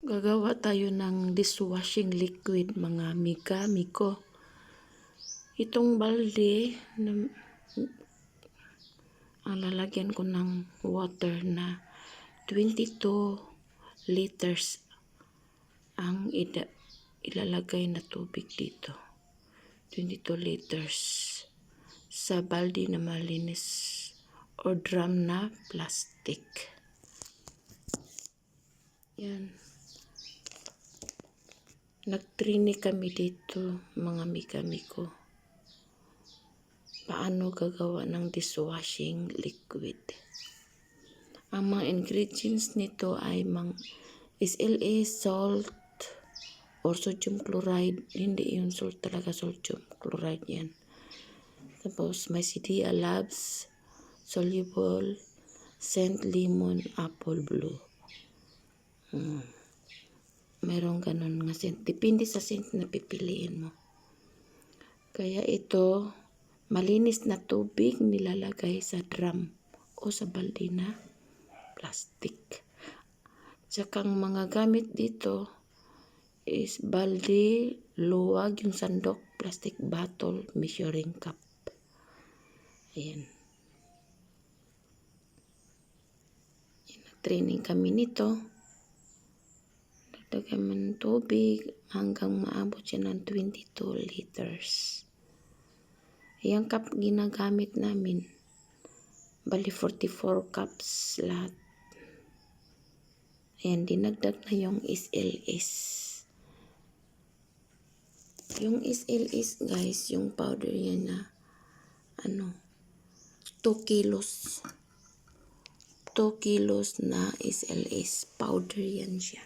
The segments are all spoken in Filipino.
Gagawa tayo ng dishwashing liquid, mga miko. Itong balde na ang lalagyan ko ng water na 22 liters ang ilalagay na tubig dito. 22 liters sa balde na malinis o drum na plastic. Yan. Nagtraining kami dito, mga miko. Paano gagawa ng dishwashing liquid. Ang mga ingredients nito ay SLA, salt, or sodium chloride. Hindi yung salt talaga, sodium chloride yan. Tapos may Sidea Labs, soluble, scent lemon, apple blue. Mayroong ganun nga scent. Depende sa scent na pipiliin mo. Kaya ito, malinis na tubig nilalagay sa drum o sa balde na plastic. Tsaka ang mga gamit dito is balde, luwag, yung sandok, plastic bottle, measuring cup. Ayan. Nag-training kami nito. Nagdagan ng tubig hanggang maabot siya ng 22 liters. Yung cup ginagamit namin. Bali 44 cups lahat. Ayan, dinagdag na yung SLS. Yung SLS guys, yung powder yan na 2 kilos. 2 kilos na SLS powder yan siya.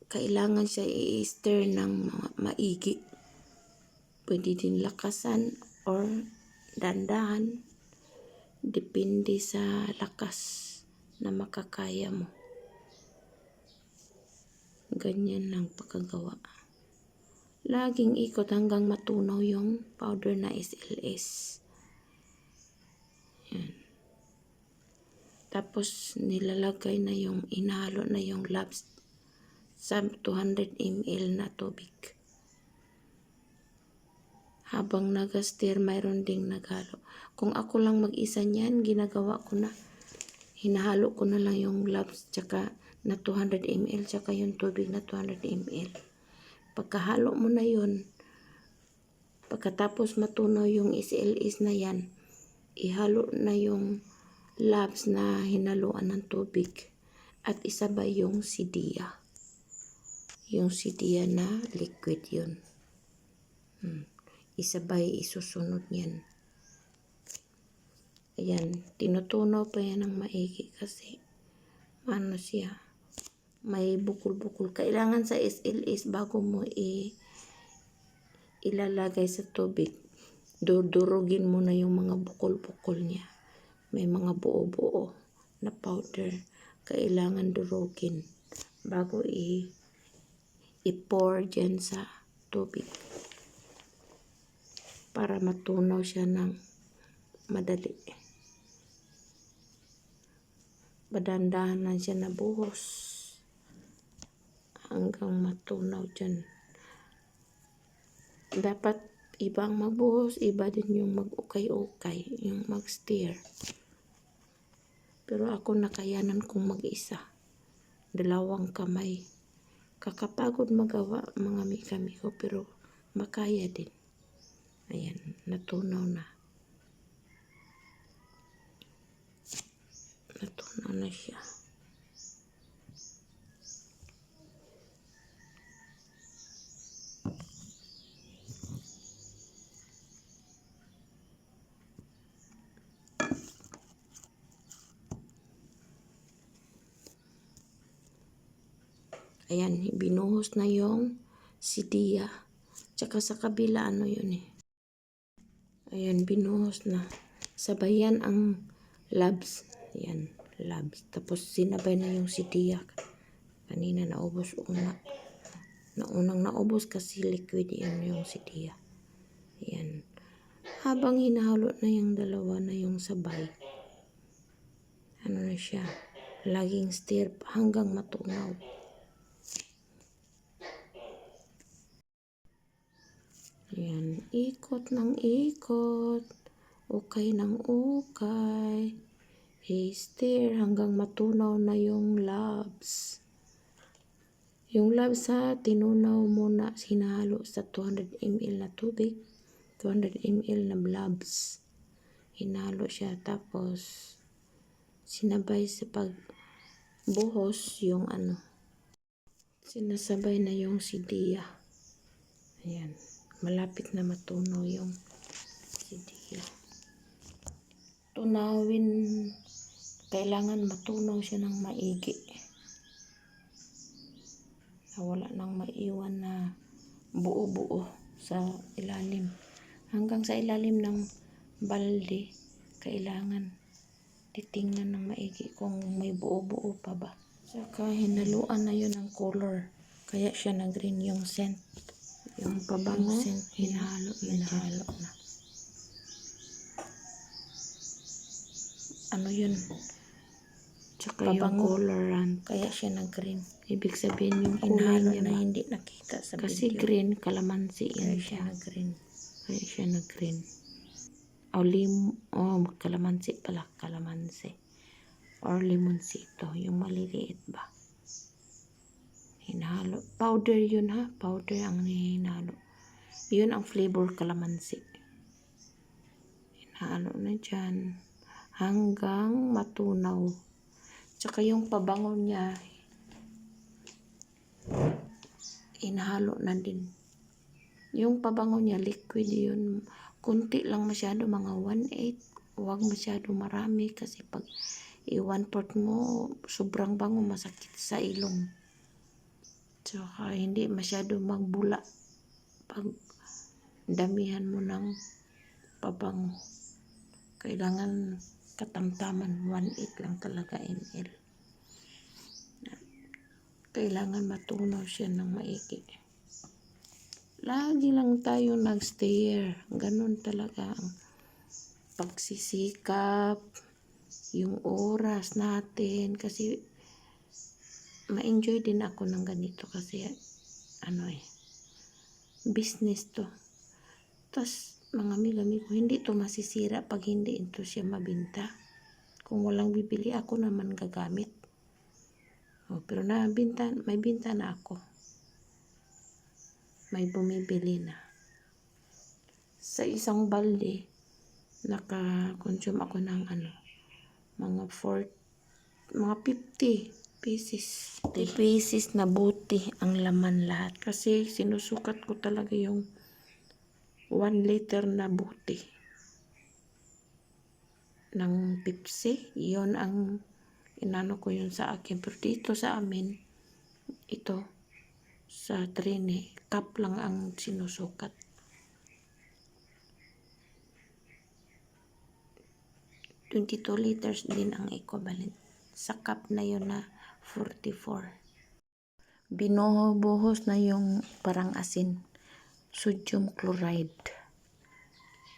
Kailangan siya i-stir ng maigi. Pwede din lakasan or dandahan. Depende sa lakas na makakaya mo. Ganyan lang pagkagawa. Laging ikot hanggang matunaw yung powder na SLS. Yan. Tapos nilalagay na yung, inahalo na yung labs sa 200 ml na tubig. Habang nag-stir, mayroon ding naghalo. Kung ako lang mag-isa niyan, ginagawa ko na, hinahalo ko na lang yung labs tsaka na 200 ml tsaka yung tubig na 200 ml. Pagkahalo mo na yun, pagkatapos matunaw yung SLS na yan, ihalo na yung labs na hinaluan ng tubig at isabay yung Sidea. Yung Sidea na liquid yun. Isabay, isusunod yan. Ayan, tinutunaw pa yan ng maigi kasi siya, may bukol-bukol. Kailangan sa SLS bago mo ilalagay sa tubig, durugin mo na yung mga bukol-bukol niya. May mga buo-buo na powder. Kailangan durugin bago i-pour dyan sa tubig para matunaw siya ng madali. Badandahan lang siya na buhos hanggang matunaw dyan. Dapat ibang magbuhos, iba din yung mag-ukay-ukay, yung mag-stir. Pero ako nakayanan kong mag-isa. 2 kamay. Kakapagod magawa mga mika-miko pero makaya din. Ayan, natunaw na. Natunaw na siya. Ayan, binuhos na yung Sidea. Tsaka sa kabila, yun eh. Ayan, binuhos na. Sabayan ang labs. Ayan, labs. Tapos sinabay na yung Sidea. Kanina naubos una. Naunang naubos kasi liquid yun yung sidiya. Yan. Habang hinahalo na yung dalawa na yung sabay, ano na siya, laging stir hanggang matunaw. Yan, ikot ng ikot, ukay ng ukay, i-stir hanggang matunaw na yung labs. Yung labs ha, tinunaw muna, hinahalo sa 200 ml na tubig, 200 ml na labs. Hinalo siya, tapos sinabay sa pagbuhos yung sinasabay na yung sidiya. Ayan, malapit na matunaw yung sidiya. Tunawin, kailangan matunaw siya ng maigi. Wala nang maiwan na buo-buo sa ilalim. Hanggang sa ilalim ng balde, kailangan titingnan ng maigi kung may buo-buo pa ba. Saka hinaluan na yun ng color. Kaya siya nag-green yung scent. Yung pabango, hinahalo na. Ano yun? Tsaka yung coloran. Kaya siya nag-green. Ibig sabihin yung kulay niya na hindi nakita sa video. Kasi green, kalamansi yan siya. Kaya siya nag-green. Kalamansi pala. Kalamansi. Or limonsito. Yung maliliit ba. Hinalo. Powder yun ha. Powder ang hinalo. Yun ang flavor kalamansi. Hinalo na dyan. Hanggang matunaw. Tsaka yung pabango niya, inahalo na din. Yung pabango niya, liquid yun. Kunti lang masyado, mga 1/8. Huwag masyado marami kasi pag i-1/4 mo, sobrang bango, masakit sa ilong. Tsaka hindi masyado magbula pag damihan mo ng pabango. Kailangan katamtaman, 1/8 lang talaga ml. Kailangan matunaw siya ng maigi. Lagi lang tayo nag-stir. Ganun talaga ang pagsisikap, yung oras natin. Kasi ma-enjoy din ako ng ganito kasi business to. Tapos mga amiga ko, hindi to masisira pag hindi ito siya mabinta. Kung walang bibili, ako naman gagamit. Pero may binta na ako. May bumibili na. Sa isang balde, naka-consume ako ng mga 50 pieces. 50 pieces na buti ang laman lahat. Kasi sinusukat ko talaga yung 1 liter na buti ng Pepsi. Yun ang inano ko yun sa akin. Pero dito sa amin, ito sa Trini, cup lang ang sinusukat. 22 liters din ang equivalent. Sa cup na yun na 44. Binubuhos na yung parang asin. Sodium chloride.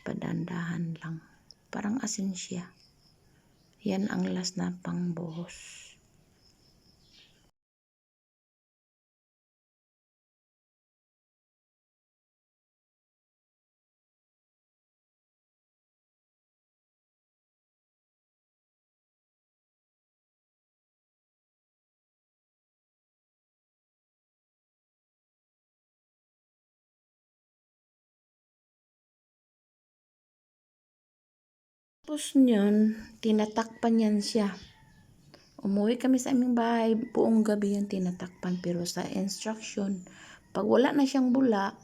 Padandahan lang. Parang asin siya. Yan ang last na pangbuhos. Tapos nyon, tinatakpan yan siya. Umuwi kami sa aming bahay, buong gabi yan tinatakpan. Pero sa instruction, pag wala na siyang bula,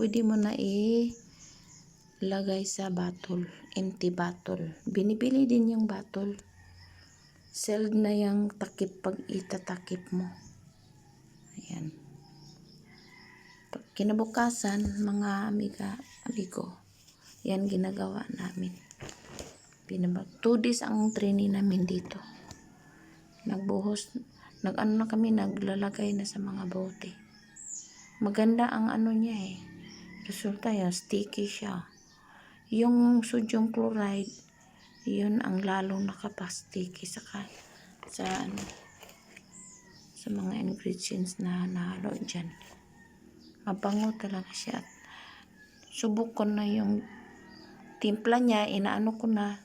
pwede mo na ilagay sa bottle, empty bottle. Binibili din yung bottle. Sealed na yung takip pag itatakip mo. Ayan. Pag kinabukasan, mga amigo, yan ginagawa namin. 2 days ang training namin dito. Nagbuhos, naglalagay na sa mga bote. maganda ang ano niya eh. Resulta yan, sticky siya. Yung sodium chloride, yun ang lalong nakapasticky sa ano, sa mga ingredients na nahalo dyan. Mabango talaga siya. Subok ko na yung timpla niya, inaano ko na,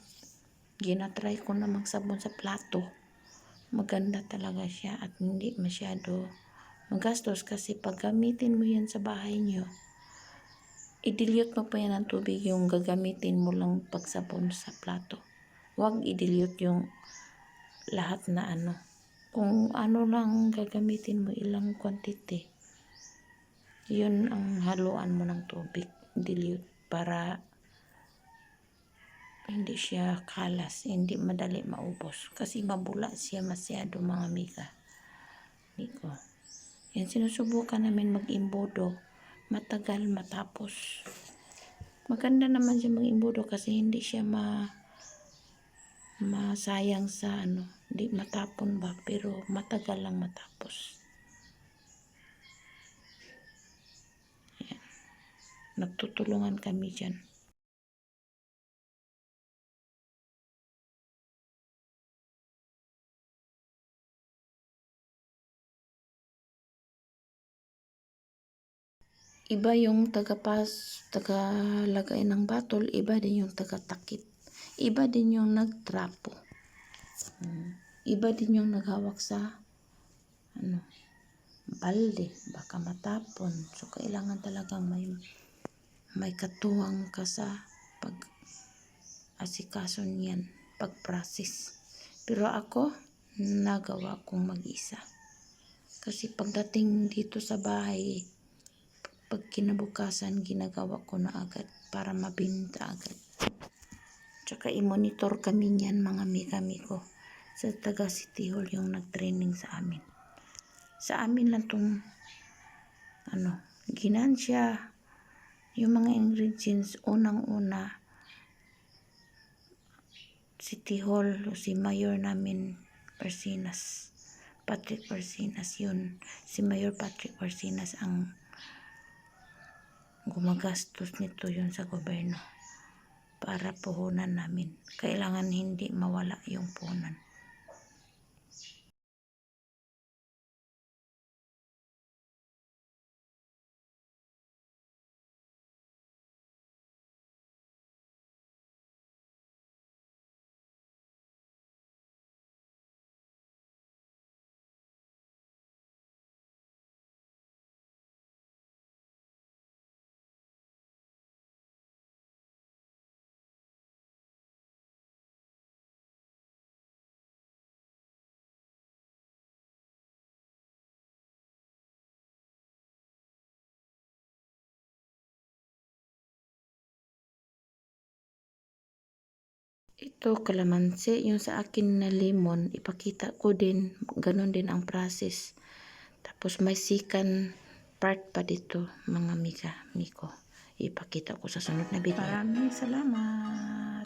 ginatry ko na magsabon sa plato. Maganda talaga siya at hindi masyado magastos kasi pag gamitin mo yan sa bahay nyo, i-dilute mo pa yan ng tubig yung gagamitin mo lang pagsabon sa plato. Huwag i-dilute yung lahat na ano. Kung ano lang gagamitin mo, ilang quantity, yun ang haluan mo ng tubig. Dilute para hindi siya kalas, hindi madali maubos. Kasi mabula siya masyado mga mika. Miko. Yan, sinusubukan namin mag-imbodo. Matagal matapos. Maganda naman siya mag-imbodo kasi hindi siya masayang sa ano. Hindi matapon ba, pero matagal lang matapos. Yan. Nagtutulungan kami dyan. Iba yung tagalagay ng batol, iba din yung tagatakip. Iba din yung nagtrapo. Iba din yung naghawak sa ano, balde, baka matapon. So kailangan talagang may katuwang ka sa pag-asikaso niyan, pag-process. Pero ako, nagawa kong mag-isa. Kasi pagdating dito sa bahay, pag kinabukasan, ginagawa ko na agad para mabinta agad. Tsaka i-monitor kami niyan mga mikami ko. Sa taga City Hall yung nag-training sa amin. Sa amin lang tong ano, ginansya. Yung mga ingredients, unang-una, City Hall, o si Mayor namin, Persinas. Patrick Persinas yun. Si Mayor Patrick Persinas ang gumagastos nito yun sa gobyerno para puhunan namin. Kailangan hindi mawala yung puhunan. Ito kalamansi, yung sa akin na lemon, ipakita ko din, ganun din ang process. Tapos may second part pa dito, mga miko. Ipakita ko sa sunod na video. Maraming salamat!